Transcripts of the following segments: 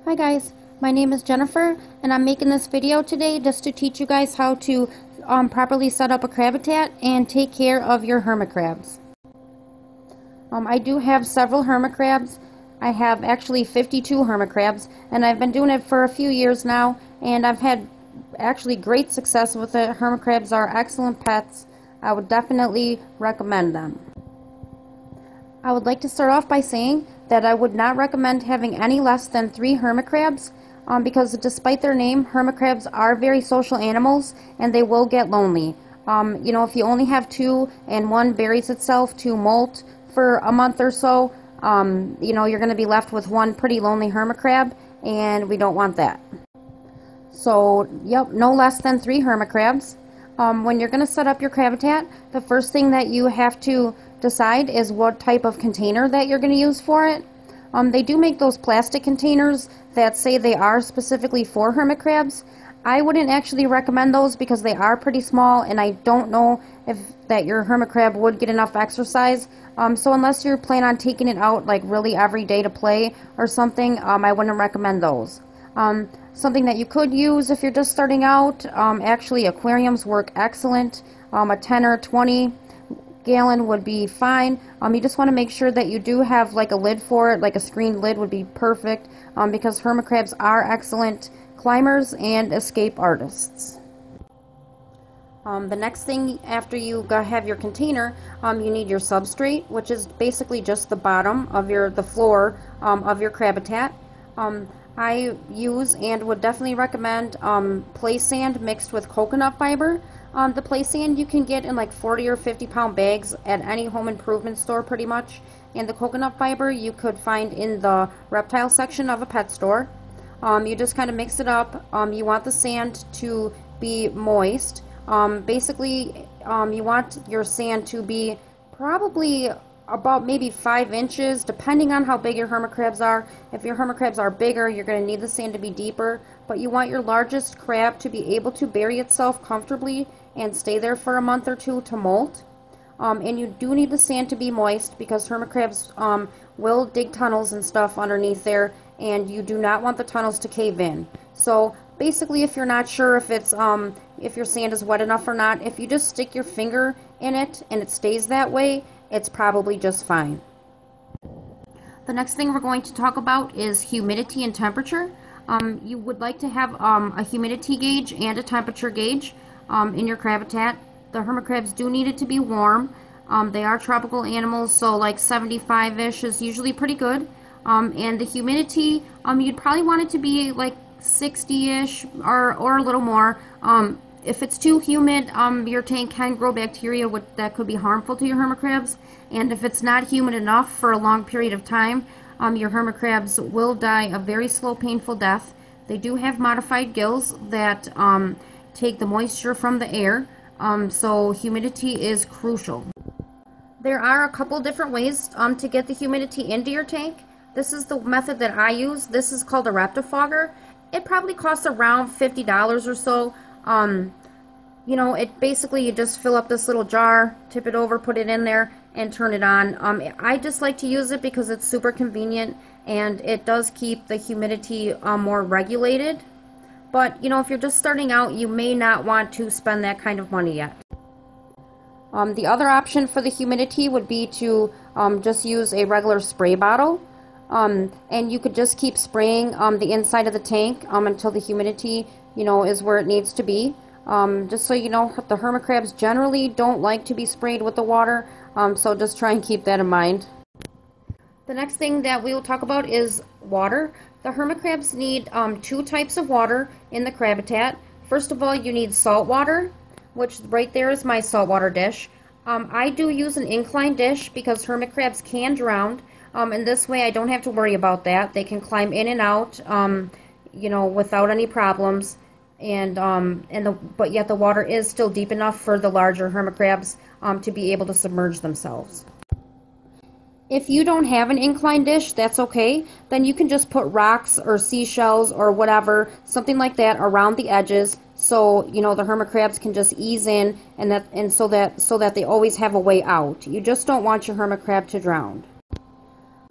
Hi guys, my name is Jennifer and I'm making this video today just to teach you guys how to properly set up a Crabitat and take care of your hermit crabs. I do have several hermit crabs. I have actually 52 hermit crabs and I've been doing it for a few years now and I've had actually great success with it. Hermit crabs are excellent pets. I would definitely recommend them. I would like to start off by saying that I would not recommend having any less than 3 hermit crabs because despite their name, hermit crabs are very social animals and they will get lonely. If you only have 2 and one buries itself to molt for a month or so, you're going to be left with one pretty lonely hermit crab and we don't want that. So, yep, no less than 3 hermit crabs. When you're going to set up your Crabitat, the first thing that you have to decide is what type of container that you're going to use for it. They do make those plastic containers that say they are specifically for hermit crabs. I wouldn't actually recommend those because they are pretty small and I don't know if that your hermit crab would get enough exercise. So unless you're planning on taking it out like really every day to play or something, I wouldn't recommend those. Something that you could use if you're just starting out, actually aquariums work excellent. A 10 or 20 gallon would be fine. You just want to make sure that you do have like a lid for it, like a screen lid would be perfect because hermit crabs are excellent climbers and escape artists. The next thing after you have your container, you need your substrate, which is basically just the bottom of the floor of your Crabitat. I use and would definitely recommend play sand mixed with coconut fiber. The play sand you can get in like 40 or 50 pound bags at any home improvement store pretty much. And the coconut fiber you could find in the reptile section of a pet store. You just kind of mix it up. You want the sand to be moist. Basically, you want your sand to be probably about maybe 5 inches, depending on how big your hermit crabs are. If your hermit crabs are bigger, you're going to need the sand to be deeper. But you want your largest crab to be able to bury itself comfortably and stay there for a month or two to molt. And you do need the sand to be moist because hermit crabs will dig tunnels and stuff underneath there, and you do not want the tunnels to cave in. So basically, if you're not sure if your sand is wet enough or not, if you just stick your finger in it and it stays that way, it's probably just fine. The next thing we're going to talk about is humidity and temperature. You would like to have a humidity gauge and a temperature gauge in your Crabitat. The hermit crabs do need it to be warm. They are tropical animals, so like 75-ish is usually pretty good. And the humidity, you'd probably want it to be like 60-ish or a little more. If it's too humid, your tank can grow bacteria that could be harmful to your hermit crabs. And if it's not humid enough for a long period of time, your hermit crabs will die a very slow, painful death. They do have modified gills that take the moisture from the air, so humidity is crucial. There are a couple different ways to get the humidity into your tank. This is the method that I use. This is called a Reptifogger. It probably costs around $50 or so. It basically, you just fill up this little jar, tip it over, put it in there, and turn it on. I just like to use it because it's super convenient and it does keep the humidity more regulated. But, if you're just starting out, you may not want to spend that kind of money yet. The other option for the humidity would be to just use a regular spray bottle. And you could just keep spraying the inside of the tank until the humidity, is where it needs to be. Just so you know, the hermit crabs generally don't like to be sprayed with the water, so just try and keep that in mind. The next thing that we will talk about is water. The hermit crabs need 2 types of water in the Crabitat. First of all, you need salt water, which right there is my saltwater dish. I do use an inclined dish because hermit crabs can drown. And this way I don't have to worry about that. They can climb in and out, without any problems. But yet the water is still deep enough for the larger hermit crabs to be able to submerge themselves. If you don't have an inclined dish, that's okay. Then you can just put rocks or seashells or whatever, something like that, around the edges, so the hermit crabs can just ease in, and so that they always have a way out. You just don't want your hermit crab to drown.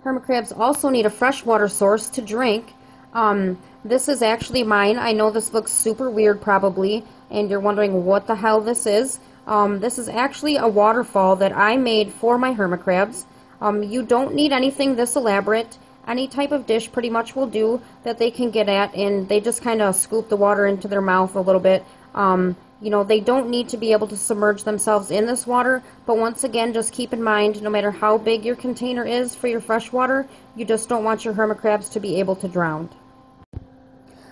Hermit crabs also need a freshwater source to drink. This is actually mine. I know this looks super weird probably, and you're wondering what the hell this is. This is actually a waterfall that I made for my hermit crabs. You don't need anything this elaborate. Any type of dish pretty much will do that they can get at, and they just kind of scoop the water into their mouth a little bit. You know, they don't need to be able to submerge themselves in this water, but once again, just keep in mind, no matter how big your container is for your fresh water, you just don't want your hermit crabs to be able to drown.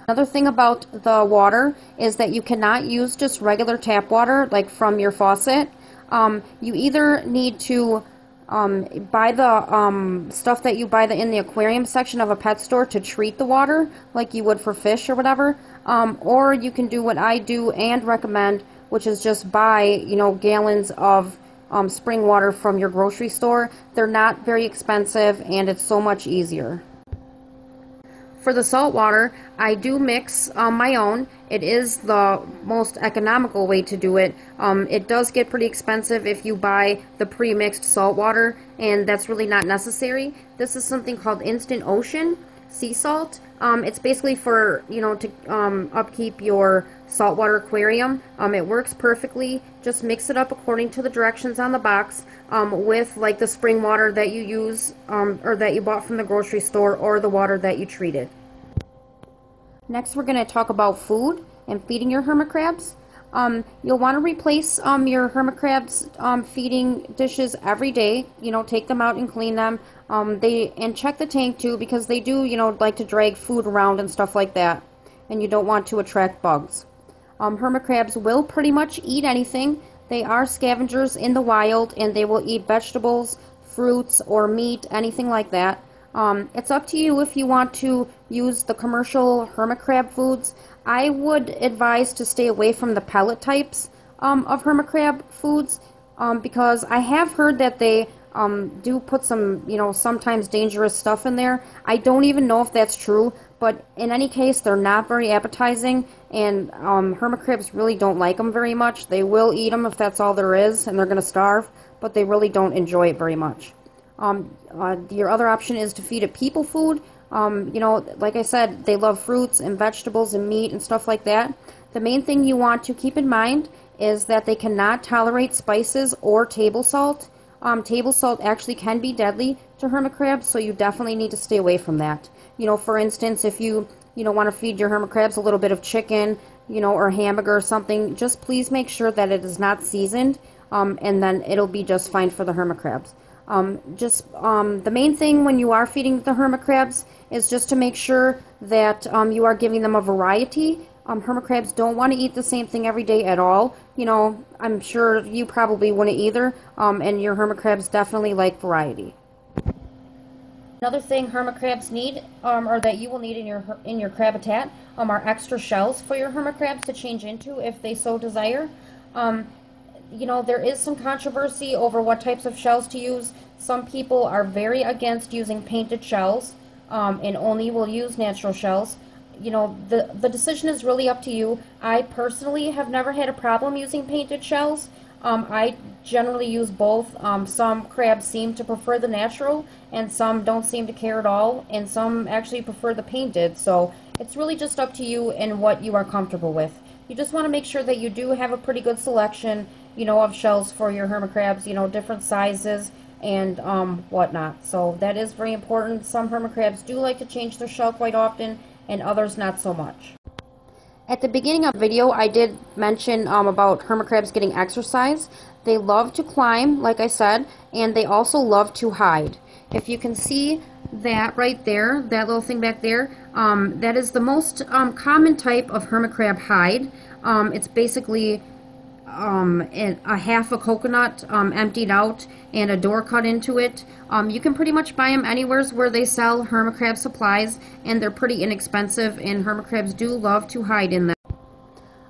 Another thing about the water is that you cannot use just regular tap water, like from your faucet. You either need to buy the stuff that you buy in the aquarium section of a pet store to treat the water like you would for fish or whatever, or you can do what I do and recommend, which is just buy, you know, gallons of spring water from your grocery store. They're not very expensive and it's so much easier. For the salt water, I do mix my own. It is the most economical way to do it. It does get pretty expensive if you buy the pre-mixed salt water, and that's really not necessary. This is something called Instant Ocean sea salt. It's basically for, you know, to upkeep your saltwater aquarium. It works perfectly. Just mix it up according to the directions on the box with like the spring water that you use or that you bought from the grocery store, or the water that you treated. Next, we're going to talk about food and feeding your hermit crabs. You'll want to replace your hermit crabs feeding dishes every day. You know, take them out and clean them. And check the tank too, because they do, you know, like to drag food around and stuff like that, and you don't want to attract bugs. Hermit crabs will pretty much eat anything. They are scavengers in the wild, and they will eat vegetables, fruits, or meat, anything like that. It's up to you if you want to use the commercial hermit crab foods. I would advise to stay away from the pellet types of hermit crab foods because I have heard that they do put some, you know, sometimes dangerous stuff in there. I don't even know if that's true, but in any case, they're not very appetizing, and hermit crabs really don't like them very much. They will eat them if that's all there is, and they're going to starve, but they really don't enjoy it very much. Your other option is to feed it people food. You know, like I said, they love fruits and vegetables and meat and stuff like that. The main thing you want to keep in mind is that they cannot tolerate spices or table salt. Table salt actually can be deadly to hermit crabs, so you definitely need to stay away from that. You know, for instance, if you want to feed your hermit crabs a little bit of chicken, you know, or hamburger or something, just please make sure that it is not seasoned, and then it'll be just fine for the hermit crabs. The main thing when you are feeding the hermit crabs is just to make sure that you are giving them a variety. Hermit crabs don't want to eat the same thing every day at all. You know, I'm sure you probably wouldn't either, and your hermit crabs definitely like variety. Another thing hermit crabs need, or that you will need in your Crabitat, are extra shells for your hermit crabs to change into if they so desire. You know, there is some controversy over what types of shells to use. Some people are very against using painted shells and only will use natural shells. You know, the decision is really up to you. I personally have never had a problem using painted shells. I generally use both. Some crabs seem to prefer the natural, and some don't seem to care at all, and some actually prefer the painted. So it's really just up to you and what you are comfortable with. You just want to make sure that you do have a pretty good selection, you know, of shells for your hermit crabs, you know, different sizes and whatnot. So that is very important. Some hermit crabs do like to change their shell quite often, and others not so much. At the beginning of the video, I did mention about hermit crabs getting exercise. They love to climb, like I said, and they also love to hide. If you can see that right there, that little thing back there, that is the most common type of hermit crab hide. It's basically a half a coconut emptied out and a door cut into it. You can pretty much buy them anywhere where they sell hermit crab supplies, and they're pretty inexpensive, and hermit crabs do love to hide in them.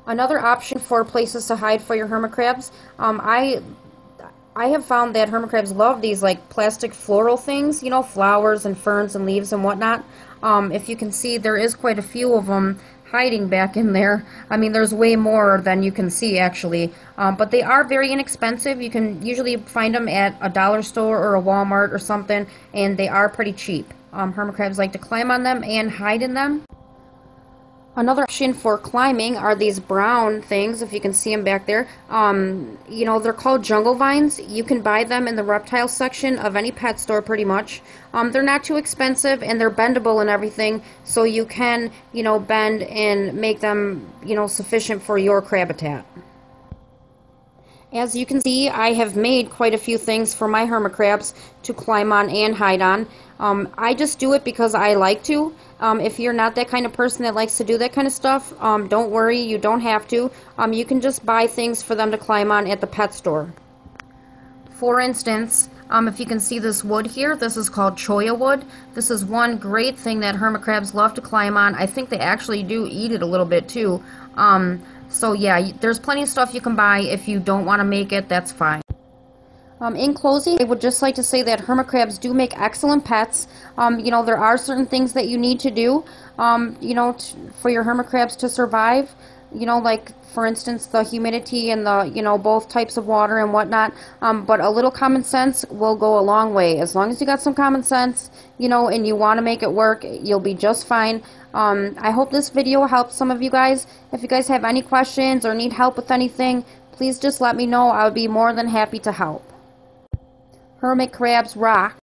Another option for places to hide for your hermit crabs, I have found that hermit crabs love these like plastic floral things, you know, flowers and ferns and leaves and whatnot. If you can see, there is quite a few of them hiding back in there. I mean, there's way more than you can see actually, but they are very inexpensive. You can usually find them at a dollar store or a Walmart or something, and they are pretty cheap. Hermit crabs like to climb on them and hide in them. Another option for climbing are these brown things, if you can see them back there. You know, they're called jungle vines. You can buy them in the reptile section of any pet store pretty much. They're not too expensive and they're bendable and everything, so you can, you know, bend and make them, you know, sufficient for your Crabitat. As you can see, I have made quite a few things for my hermit crabs to climb on and hide on. I just do it because I like to. If you're not that kind of person that likes to do that kind of stuff, don't worry, you don't have to. You can just buy things for them to climb on at the pet store. For instance, if you can see this wood here, this is called cholla wood. This is one great thing that hermit crabs love to climb on. I think they actually do eat it a little bit too. So yeah, there's plenty of stuff you can buy. If you don't want to make it, that's fine. In closing, I would just like to say that hermit crabs do make excellent pets. You know, there are certain things that you need to do, you know, for your hermit crabs to survive. You know, like, for instance, the humidity and the, you know, both types of water and whatnot. But a little common sense will go a long way. As long as you got some common sense, you know, and you want to make it work, you'll be just fine. I hope this video helped some of you guys. If you guys have any questions or need help with anything, please just let me know. I would be more than happy to help. Hermit crabs rock.